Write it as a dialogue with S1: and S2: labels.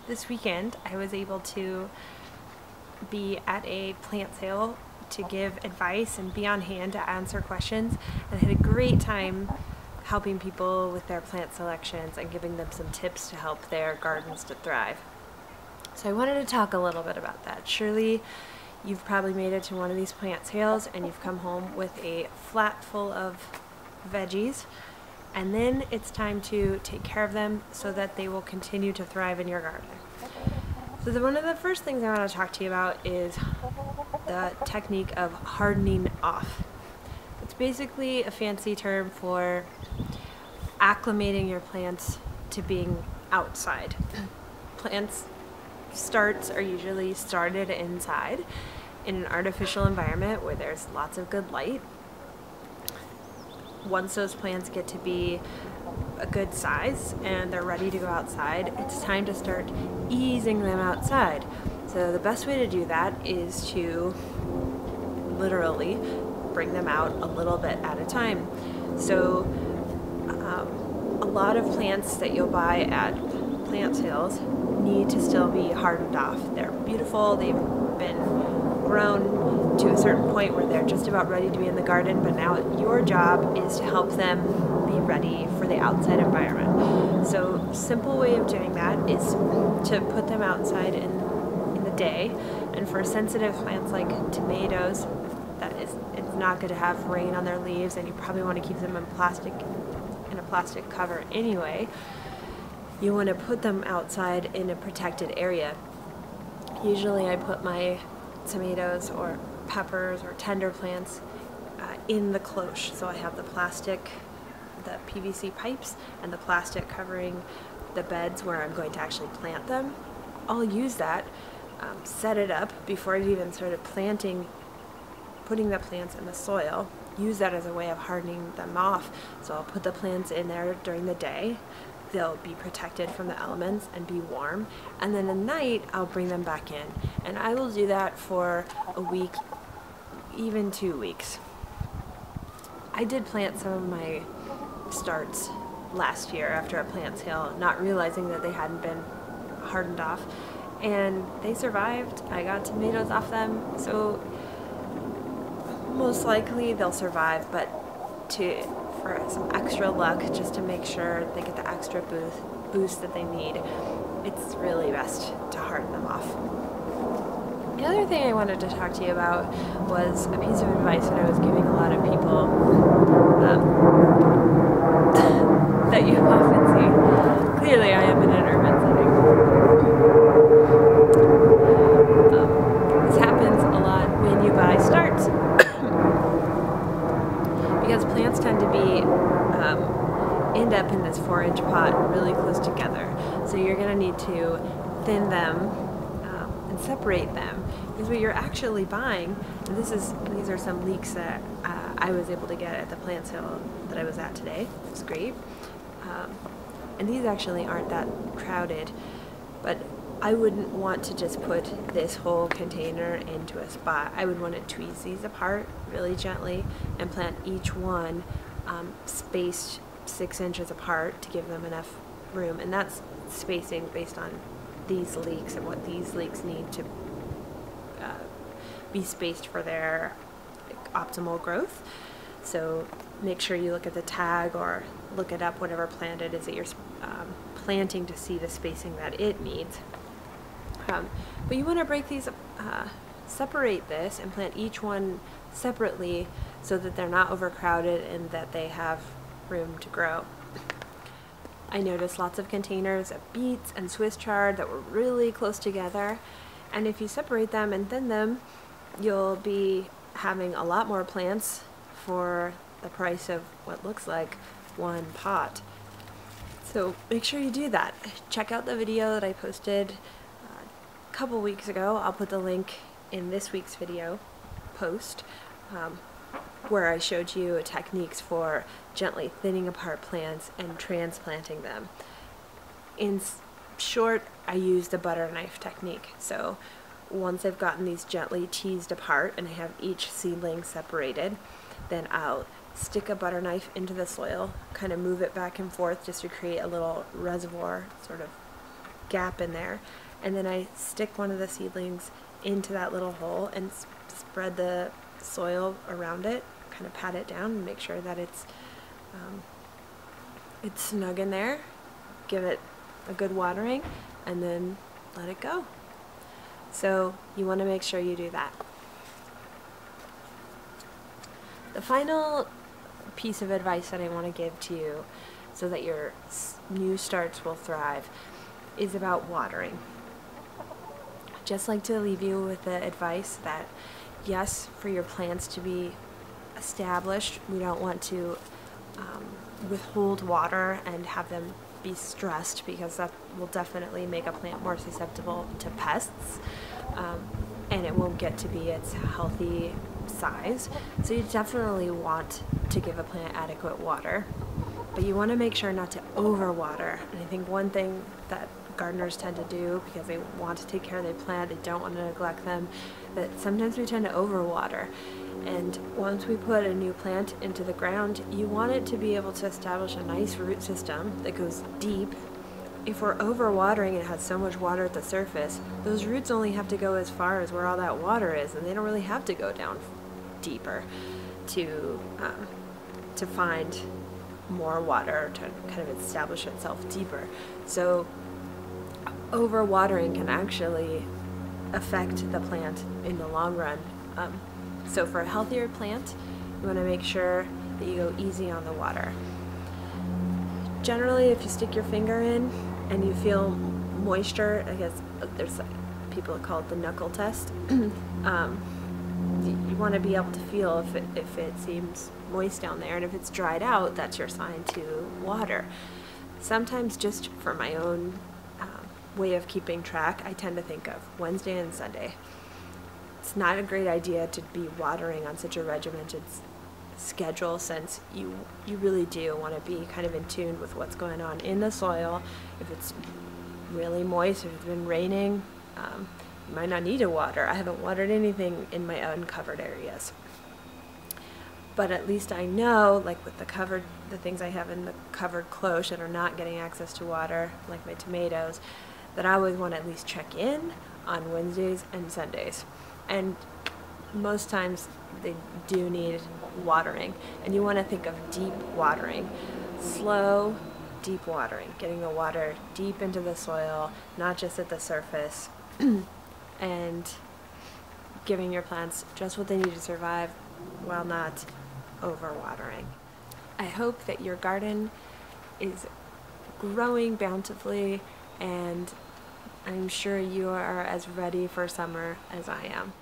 S1: This weekend I was able to be at a plant sale to give advice and be on hand to answer questions, and I had a great time helping people with their plant selections and giving them some tips to help their gardens to thrive. So I wanted to talk a little bit about that. Surely you've probably made it to one of these plant sales and you've come home with a flat full of veggies, and then it's time to take care of them so that they will continue to thrive in your garden. So one of the first things I want to talk to you about is the technique of hardening off. It's basically a fancy term for acclimating your plants to being outside. Plants starts are usually started inside in an artificial environment where there's lots of good light. Once those plants get to be a good size and they're ready to go outside, it's time to start easing them outside. So the best way to do that is to literally bring them out a little bit at a time. So a lot of plants that you'll buy at plant sales need to still be hardened off. They're beautiful, they've been grown to a certain point where they're just about ready to be in the garden, but now your job is to help them be ready for the outside environment. So simple way of doing that is to put them outside in the day, and for sensitive plants like tomatoes, it's not good to have rain on their leaves, and you probably want to keep them in a plastic cover anyway. You want to put them outside in a protected area. Usually I put my tomatoes or peppers or tender plants in the cloche. So I have the PVC pipes and the plastic covering the beds where I'm going to actually plant them. I'll use that, set it up before I've even started putting the plants in the soil. Use that as a way of hardening them off. So I'll put the plants in there during the day. They'll be protected from the elements and be warm, and then at night I'll bring them back in, and I will do that for a week, even 2 weeks. I did plant some of my starts last year after a plant sale, not realizing that they hadn't been hardened off, and they survived. I got tomatoes off them, so most likely they'll survive, but for some extra luck, just to make sure they get the extra boost that they need, it's really best to harden them off. The other thing I wanted to talk to you about was a piece of advice that I was giving a lot of people that you often see. Clearly I am in an urban setting. This happens a lot when you buy starts. Because plants tend to end up in this 4-inch pot really close together. So you're going to need to thin them and separate them. Because what you're actually buying, and these are some leeks that I was able to get at the plant sale that I was at today. It's great. And these actually aren't that crowded, but I wouldn't want to just put this whole container into a spot. I would want to tweeze these apart really gently and plant each one spaced 6 inches apart to give them enough room. And that's spacing based on these leeks and what these leeks need to be spaced for their optimal growth. So make sure you look at the tag or look it up, whatever plant it is that you're planting, to see the spacing that it needs. But you want to break these, separate this and plant each one separately so that they're not overcrowded and that they have room to grow. I noticed lots of containers of beets and Swiss chard that were really close together, and if you separate them and thin them, you'll be having a lot more plants for the price of what looks like one pot. So make sure you do that. Check out the video that I posted couple weeks ago. I'll put the link in this week's video post where I showed you techniques for gently thinning apart plants and transplanting them. In short, I use the butter knife technique. So once I've gotten these gently teased apart and I have each seedling separated, then I'll stick a butter knife into the soil, kind of move it back and forth just to create a little reservoir, sort of gap in there, and then I stick one of the seedlings into that little hole and spread the soil around it, kind of pat it down and make sure that it's snug in there. Give it a good watering and then let it go. So you want to make sure you do that. The final piece of advice that I want to give to you so that your new starts will thrive is about watering. I'd just like to leave you with the advice that yes, for your plants to be established, we don't want to withhold water and have them be stressed, because that will definitely make a plant more susceptible to pests, and it won't get to be its healthy size. So you definitely want to give a plant adequate water, but you want to make sure not to overwater. And I think one thing that gardeners tend to do, because they want to take care of their plant, they don't want to neglect them, that sometimes we tend to overwater. And once we put a new plant into the ground, you want it to be able to establish a nice root system that goes deep. If we're overwatering and it has so much water at the surface, those roots only have to go as far as where all that water is, and they don't really have to go down deeper to find more water, to kind of establish itself deeper. So overwatering can actually affect the plant in the long run. So for a healthier plant, you want to make sure that you go easy on the water. Generally, if you stick your finger in and you feel moisture, I guess there's people call it the knuckle test. You want to be able to feel if it seems moist down there, and if it's dried out, that's your sign to water. Sometimes, just for my own way of keeping track, I tend to think of Wednesday and Sunday. It's not a great idea to be watering on such a regimented schedule, since you really do want to be kind of in tune with what's going on in the soil. If it's really moist, if it's been raining, you might not need to water. I haven't watered anything in my uncovered areas, but at least I know, like with the things I have in the covered cloche that are not getting access to water, like my tomatoes, that I always want to at least check in on Wednesdays and Sundays. And most times they do need watering, and you want to think of deep watering, slow, deep watering, getting the water deep into the soil, not just at the surface, and giving your plants just what they need to survive while not overwatering. I hope that your garden is growing bountifully, and I'm sure you are as ready for summer as I am.